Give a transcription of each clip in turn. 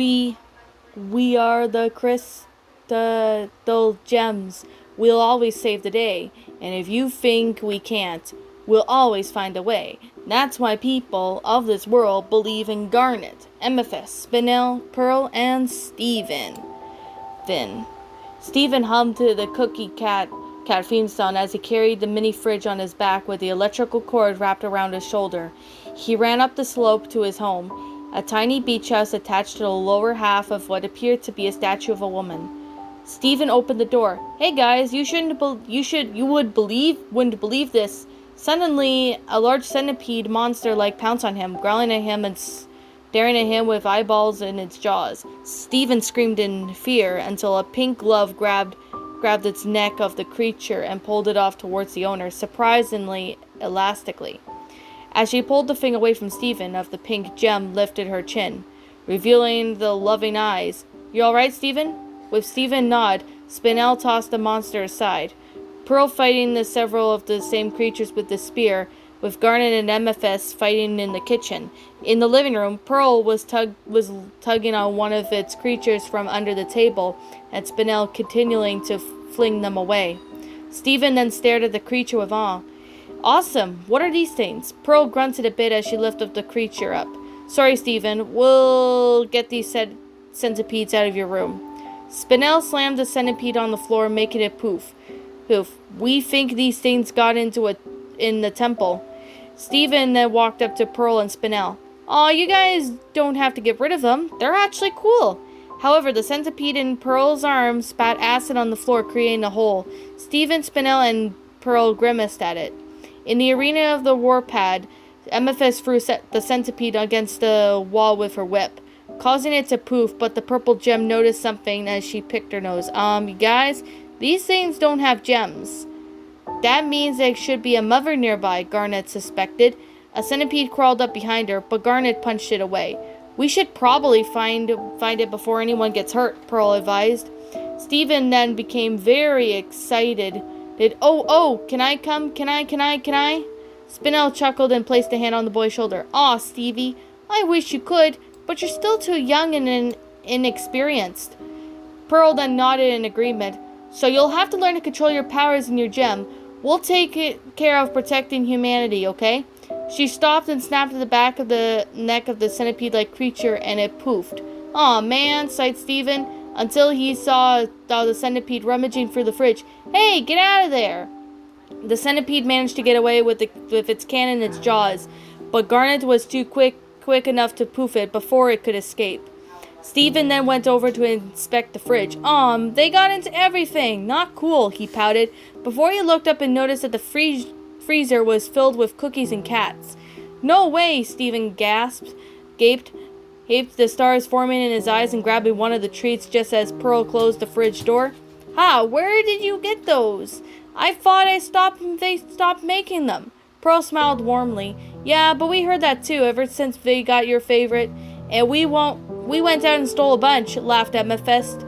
We are the gems. We'll always save the day. And if you think we can't, we'll always find a way. That's why people of this world believe in Garnet, Amethyst, Spinel, Pearl, and Steven. Then, Steven hummed to the cookie cat theme song as he carried the mini fridge on his back with the electrical cord wrapped around his shoulder. He ran up the slope to his home, a tiny beach house attached to the lower half of what appeared to be a statue of a woman. Steven opened the door. "Hey guys, wouldn't believe this." Suddenly, a large centipede monster pounced on him, growling at him and staring at him with eyeballs in its jaws. Steven screamed in fear until a pink glove grabbed its neck of the creature and pulled it off towards the owner, surprisingly elastically. As she pulled the thing away from Steven, of the pink gem lifted her chin, revealing the loving eyes. "You alright, Steven?" With Steven nod, Spinel tossed the monster aside. Pearl fighting several of the same creatures with the spear, with Garnet and Amethyst fighting in the kitchen. In the living room, Pearl was tugging on one of its creatures from under the table, and Spinel continuing to fling them away. Steven then stared at the creature with awe. "Awesome! What are these things?" Pearl grunted a bit as she lifted the creature up. "Sorry, Steven. We'll get these centipedes out of your room." Spinel slammed the centipede on the floor, making it poof. Poof. "We think these things got in the temple." Steven then walked up to Pearl and Spinel. "Aw, you guys don't have to get rid of them. They're actually cool." However, the centipede in Pearl's arm spat acid on the floor, creating a hole. Steven, Spinel, and Pearl grimaced at it. In the arena of the warpad, Amethyst threw the centipede against the wall with her whip, causing it to poof, but the purple gem noticed something as she picked her nose. You guys, these things don't have gems." "That means there should be a mother nearby," Garnet suspected. A centipede crawled up behind her, but Garnet punched it away. "We should probably find it before anyone gets hurt," Pearl advised. Steven then became very excited. Can I come? Can I? Spinel chuckled and placed a hand on the boy's shoulder. "Aw, Stevie, I wish you could, but you're still too young and inexperienced." Pearl then nodded in agreement. "So you'll have to learn to control your powers and your gem. We'll take care of protecting humanity, okay?" She stopped and snapped at the back of the neck of the centipede-like creature, and it poofed. "Aw, man," sighed Steven, until he saw the centipede rummaging through the fridge. "Hey, get out of there!" The centipede managed to get away with its can in its jaws, but Garnet was too quick enough to poof it before it could escape. Steven then went over to inspect the fridge. They got into everything. Not cool," he pouted, before he looked up and noticed that the freezer was filled with cookies and cats. "No way," Steven gaped, the stars forming in his eyes and grabbing one of the treats just as Pearl closed the fridge door. "Ha, where did you get those? I thought they stopped making them." Pearl smiled warmly. "Yeah, but we heard that too, ever since they got your favorite. And we went out and stole a bunch," laughed Amethyst,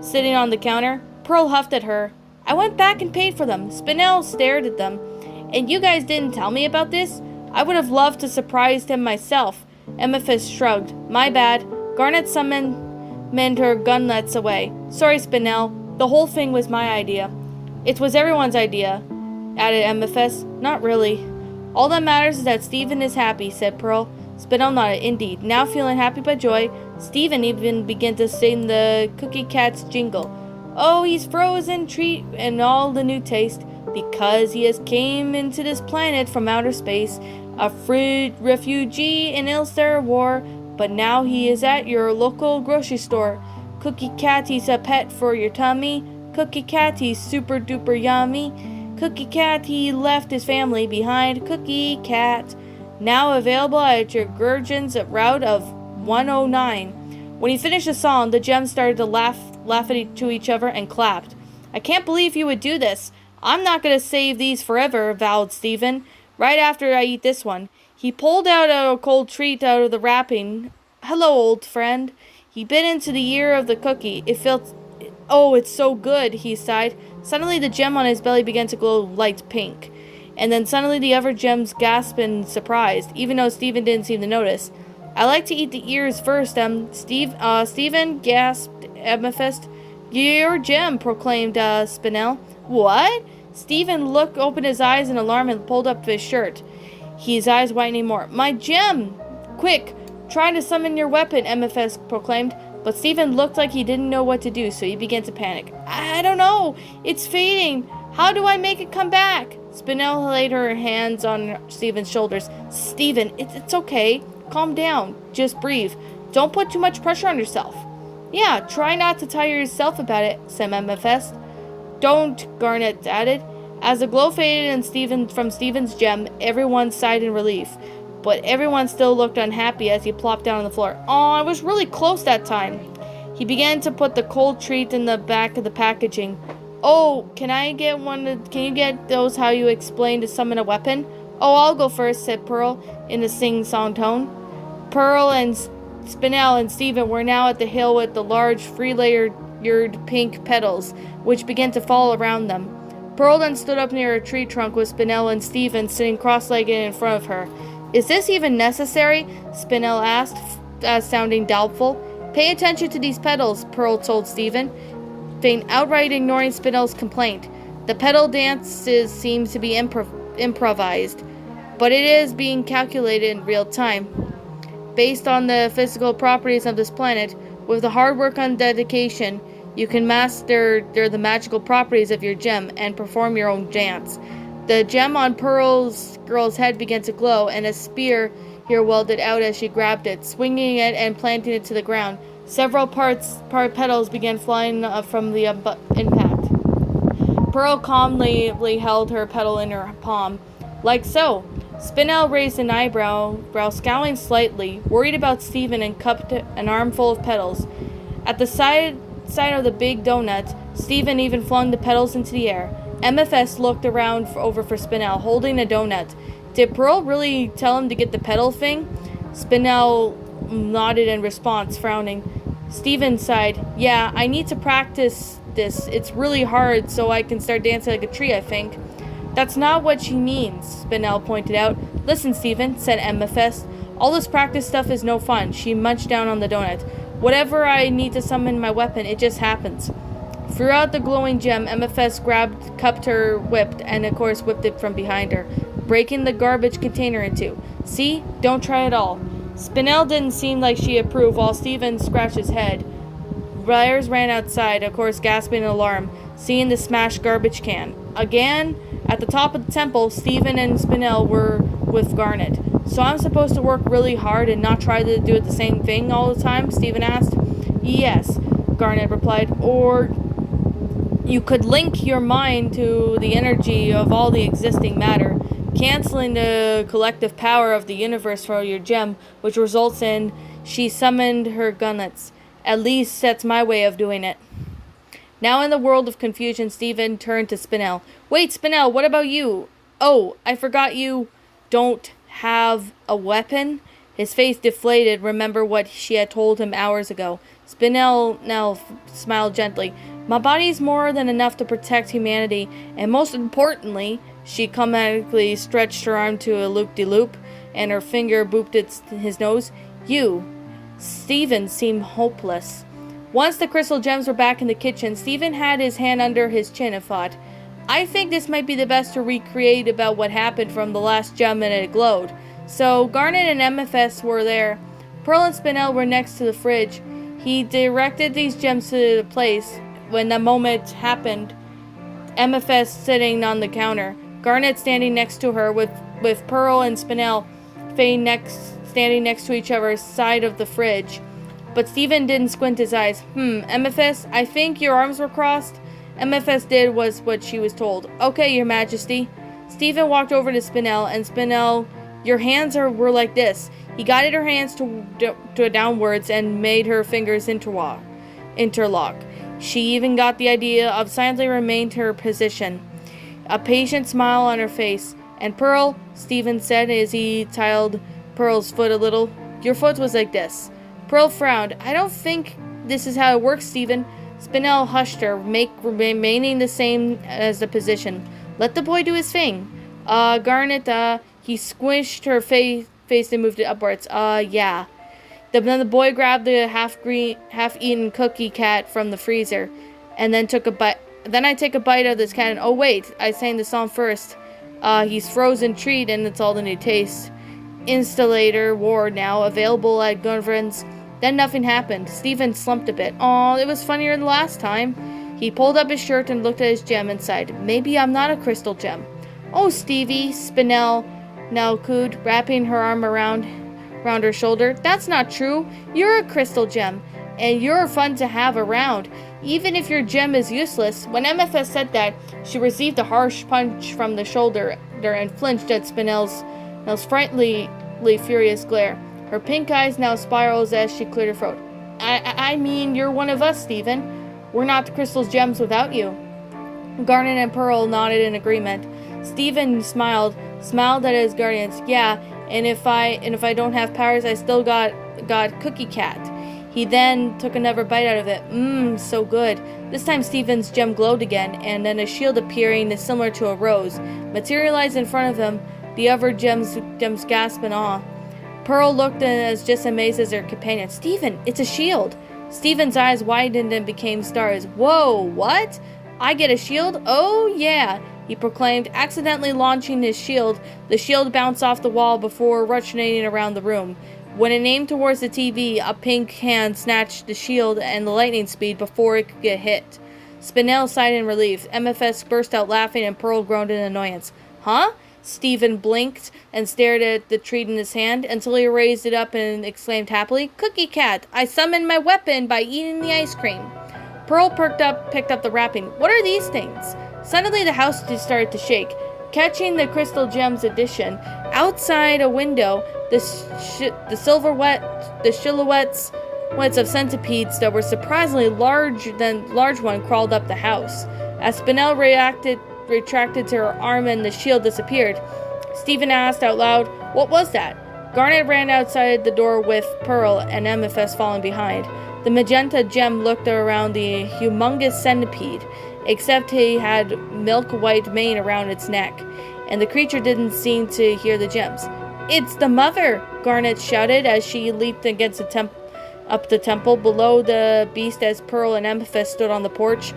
sitting on the counter. Pearl huffed at her. "I went back and paid for them." Spinel stared at them. "And you guys didn't tell me about this? I would have loved to surprise him myself." Amethyst shrugged. "My bad." Garnet summoned her gunlets away. "Sorry, Spinel. The whole thing was my idea." "It was everyone's idea," added Amethyst. "Not really." "All that matters is that Steven is happy," said Pearl. Spinel nodded. "Indeed." Now feeling happy by joy, Steven even began to sing the Cookie Cat's jingle. "Oh, he's frozen, treat, and all the new taste, because he has came into this planet from outer space, a refugee in Ilster war, but now he is at your local grocery store. Cookie Cat, he's a pet for your tummy. Cookie Cat, he's super duper yummy. Cookie Cat, he left his family behind. Cookie Cat." Now available at your Gurgen's route of 109. When he finished the song, the gems started to laugh to each other and clapped. "I can't believe you would do this. I'm not going to save these forever," vowed Steven. "Right after I eat this one." He pulled out a cold treat out of the wrapping. "Hello, old friend." He bit into the ear of the cookie. "Oh, it's so good," he sighed. Suddenly the gem on his belly began to glow light pink. And then suddenly the other gems gasped in surprise, even though Steven didn't seem to notice. I like to eat the ears first, Stephen, gasped Amethyst. Your gem, proclaimed, Spinel. What? Stephen opened his eyes in alarm and pulled up his shirt, his eyes widening more. My gem! Quick, try to summon your weapon, Amethyst proclaimed. But Stephen looked like he didn't know what to do, so he began to panic. I don't know. It's fading. How do I make it come back? Spinel laid her hands on Stephen's shoulders. Stephen, it's okay. Calm down. Just breathe. Don't put too much pressure on yourself. Yeah, try not to tire yourself about it, said Amethyst. Don't, Garnet added. As the glow faded from Stephen's gem, everyone sighed in relief. But everyone still looked unhappy as he plopped down on the floor. Oh, I was really close that time. He began to put the cold treat in the back of the packaging. Oh, can you get those how you explained to summon a weapon? Oh, I'll go first, said Pearl in a sing-song tone. Pearl and Spinel and Stephen were now at the hill with the large, free-layered pink petals, which began to fall around them. Pearl then stood up near a tree trunk with Spinel and Stephen sitting cross-legged in front of her. Is this even necessary? Spinel asked, sounding doubtful. Pay attention to these petals, Pearl told Stephen, outright ignoring Spinel's complaint. The petal dances seem to be improvised, but it is being calculated in real time. Based on the physical properties of this planet, with the hard work and dedication, you can master the magical properties of your gem and perform your own dance. The gem on Pearl's girl's head began to glow, and a spear here welded out as she grabbed it, swinging it and planting it to the ground. Several petals began flying from the impact. Pearl calmly held her petal in her palm. Like so. Spinel raised an eyebrow, scowling slightly, worried about Stephen, and cupped an armful of petals. At the side of the big donut, Stephen even flung the petals into the air. Amethyst looked over for Spinel, holding a donut. Did Pearl really tell him to get the petal thing? Spinel nodded in response, frowning. Stephen sighed. Yeah, I need to practice this. It's really hard, so I can start dancing like a tree, I think. That's not what she means, Spinel pointed out. Listen, Stephen, said Amethyst. All this practice stuff is no fun. She munched down on the donut. Whatever I need to summon my weapon, it just happens. Throughout the glowing gem, Amethyst cupped her whip, and of course whipped it from behind her, breaking the garbage container in two. See? Don't try at all. Spinel didn't seem like she approved, while Stephen scratched his head. Briars ran outside, of course gasping in alarm, seeing the smashed garbage can. Again, at the top of the temple, Stephen and Spinel were with Garnet. So I'm supposed to work really hard and not try to do the same thing all the time? Stephen asked. Yes, Garnet replied. Or you could link your mind to the energy of all the existing matter, canceling the collective power of the universe for your gem, which results in she summoned her gunnets. At least that's my way of doing it. Now in the world of confusion, Stephen turned to Spinel. Wait, Spinel, what about you? Oh, I forgot you don't have a weapon? His face deflated, remember what she had told him hours ago. Spinel now smiled gently. My body's more than enough to protect humanity, and most importantly, she comedically stretched her arm to a loop-de-loop, and her finger booped his nose. You. Stephen seemed hopeless. Once the crystal gems were back in the kitchen, Stephen had his hand under his chin and thought, I think this might be the best to recreate about what happened from the last gem and it glowed. So Garnet and Amethyst were there. Pearl and Spinel were next to the fridge. He directed these gems to the place. When the moment happened, Amethyst sitting on the counter, Garnet standing next to her with Pearl and Spinel standing next to each other side of the fridge. But Stephen didn't squint his eyes. Amethyst, I think your arms were crossed? Amethyst did was what she was told. Okay, your majesty. Stephen walked over to Spinel, and Spinel, your hands were like this. He guided her hands to downwards and made her fingers interlock. She even got the idea of silently remained her position. A patient smile on her face. And Pearl, Stephen said as he tiled Pearl's foot a little, your foot was like this. Pearl frowned. I don't think this is how it works, Stephen. Spinel hushed her, remaining the same as the position. Let the boy do his thing. Garnet, he squished her face and moved it upwards. Yeah. Then the boy grabbed the half-eaten cookie cat from the freezer, and then took a bite. Then I take a bite of this cat, and oh wait, I sang the song first. He's frozen treat, and it's all the new taste. Installator Ward now available at Gunverin's. Then nothing happened. Steven slumped a bit. Aw, it was funnier than last time. He pulled up his shirt and looked at his gem and sighed. Maybe I'm not a crystal gem. Oh, Stevie, Spinel now cooed, wrapping her arm around her shoulder. That's not true. You're a crystal gem, and you're fun to have around, even if your gem is useless. When MFS said that, she received a harsh punch from the shoulder and flinched at Spinel's frighteningly furious glare. Her pink eyes now spirals as she cleared her throat. I mean, you're one of us, Stephen. We're not the crystal's gems without you. Garnet and Pearl nodded in agreement. Stephen smiled at his guardians. Yeah, and if I don't have powers, I still got Cookie Cat. He then took another bite out of it. So good. This time Stephen's gem glowed again, and then a shield appearing similar to a rose materialized in front of him. The other gems gasped in awe. Pearl looked as just amazed as her companion. Stephen, it's a shield. Stephen's eyes widened and became stars. Whoa, what? I get a shield? Oh, yeah, he proclaimed, accidentally launching his shield. The shield bounced off the wall before rotating around the room. When it aimed towards the TV, a pink hand snatched the shield and the lightning speed before it could get hit. Spinel sighed in relief. MFS burst out laughing and Pearl groaned in annoyance. Huh? Stephen blinked and stared at the treat in his hand until he raised it up and exclaimed happily, Cookie Cat, I summoned my weapon by eating the ice cream. Pearl picked up the wrapping. What are these things? Suddenly the house just started to shake, catching the Crystal Gems edition. Outside a window, the silhouettes of centipedes that were surprisingly large one crawled up the house. As Spinel retracted to her arm and the shield disappeared, Stephen asked out loud, what was that? Garnet ran outside the door with Pearl and MFS following behind. The magenta gem looked around the humongous centipede, except he had milk-white mane around its neck, and the creature didn't seem to hear the gems. It's the mother! Garnet shouted as she leaped against up the temple below the beast as Pearl and MFS stood on the porch.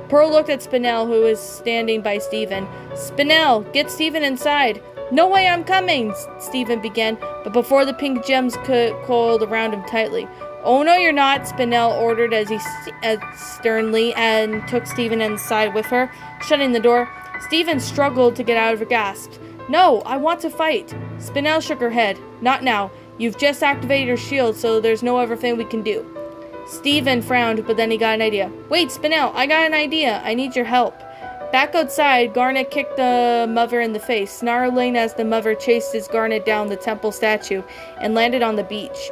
Pearl looked at Spinel, who was standing by Stephen. Spinel, get Stephen inside. No way, I'm coming, Stephen began, but before the pink gems coiled around him tightly. Oh, no, you're not, Spinel ordered as sternly and took Stephen inside with her, shutting the door. Stephen struggled to get out of her gasp. No, I want to fight. Spinel shook her head. Not now. You've just activated your shield, so there's no other thing we can do. Stephen frowned, but then he got an idea. Wait, Spinel, I got an idea. I need your help. Back outside, Garnet kicked the mother in the face, snarling as the mother chased his Garnet down the temple statue and landed on the beach.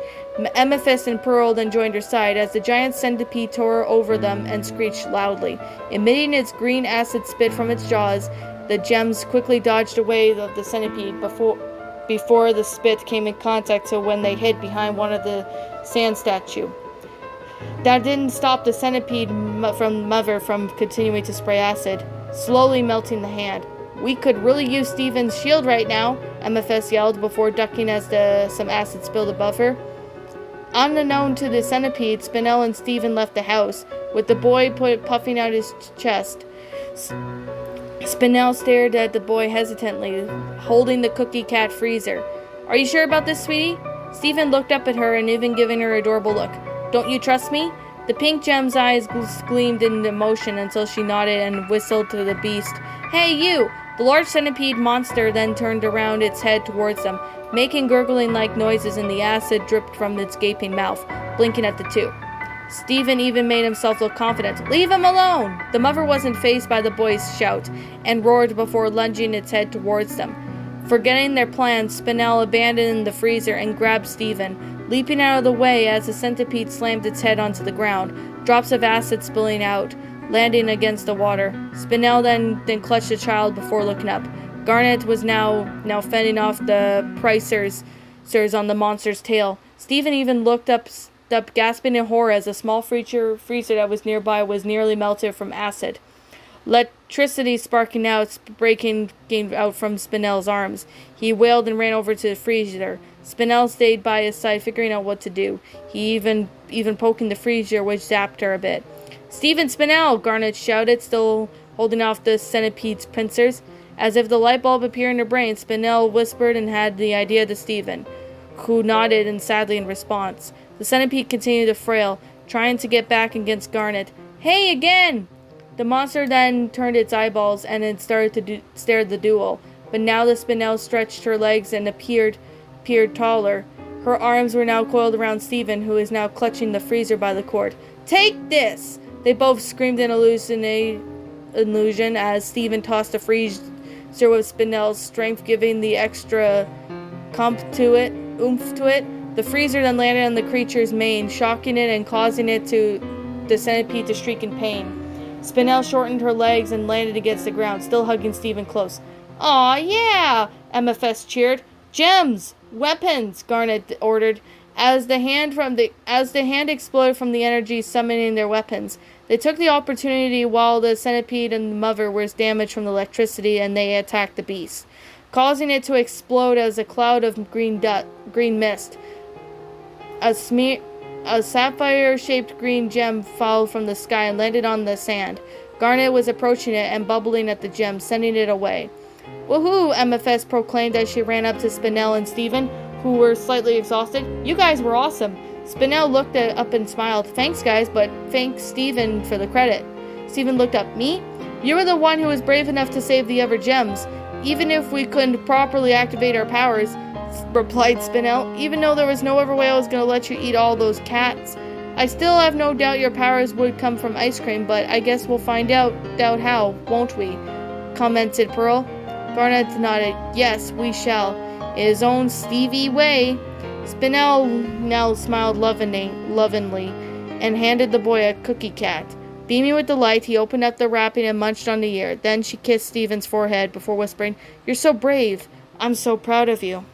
Amethyst and Pearl then joined her side as the giant centipede tore over them and screeched loudly. Emitting its green acid spit from its jaws, the gems quickly dodged away of the centipede before the spit came in contact so when they hid behind one of the sand statue. That didn't stop the centipede mother from continuing to spray acid, slowly melting the hand. We could really use Stephen's shield right now, MFS yelled before ducking as some acid spilled above her. Unknown to the centipede, Spinel and Stephen left the house, with the boy puffing out his chest. Spinel stared at the boy hesitantly, holding the Cookie Cat freezer. Are you sure about this, sweetie? Stephen looked up at her and even giving her an adorable look. Don't you trust me? The pink gem's eyes gleamed in emotion until she nodded and whistled to the beast. Hey, you! The large centipede monster then turned around its head towards them, making gurgling-like noises, and the acid dripped from its gaping mouth, blinking at the two. Stephen even made himself look confident. Leave him alone! The mother wasn't fazed by the boy's shout, and roared before lunging its head towards them. Forgetting their plans, Spinel abandoned the freezer and grabbed Stephen, leaping out of the way as the centipede slammed its head onto the ground, drops of acid spilling out, landing against the water. Spinel then clutched the child before looking up. Garnet was now fending off the pricers on the monster's tail. Stephen even looked up, gasping in horror as a small freezer that was nearby was nearly melted from acid. electricity sparking out, breaking out from Spinel's arms. He wailed and ran over to the freezer. Spinel stayed by his side, figuring out what to do. He even poking the freezer, which zapped her a bit. "Stephen Spinel!" Garnet shouted, still holding off the centipede's pincers. As if the light bulb appeared in her brain, Spinel whispered and had the idea to Stephen, who nodded and sadly in response. The centipede continued to frail, trying to get back against Garnet. "Hey, again!" The monster then turned its eyeballs and it started to stare at the duel. But now the Spinel stretched her legs and appeared taller. Her arms were now coiled around Stephen, who is now clutching the freezer by the cord. "Take this!" They both screamed in illusion as Stephen tossed the freezer with Spinel's strength, giving the extra oomph to it. The freezer then landed on the creature's mane, shocking it and causing the centipede to shriek in pain. Spinel shortened her legs and landed against the ground, still hugging Stephen close. "Aw, yeah!" MFS cheered. "Gems! Weapons!" Garnet ordered, as the hand exploded from the energy summoning their weapons. They took the opportunity while the centipede and the mother was damaged from the electricity, and they attacked the beast, causing it to explode as a cloud of green mist. A sapphire-shaped green gem fell from the sky and landed on the sand. Garnet was approaching it and bubbling at the gem, sending it away. "Woohoo!" MFS proclaimed as she ran up to Spinel and Stephen, who were slightly exhausted. "You guys were awesome." Spinel looked up and smiled. "Thanks, guys, but thanks Stephen for the credit." Stephen looked up. "Me? You were the one who was brave enough to save the other gems, even if we couldn't properly activate our powers," replied Spinel. "Even though there was no other way I was going to let you eat all those cats. I still have no doubt your powers would come from ice cream, but I guess we'll find out how, won't we?" commented Pearl. Garnet nodded. "Yes, we shall. In his own Stevie way." Spinel now smiled lovingly and handed the boy a cookie cat. Beaming with delight, he opened up the wrapping and munched on the ear. Then she kissed Stephen's forehead before whispering, "You're so brave. I'm so proud of you."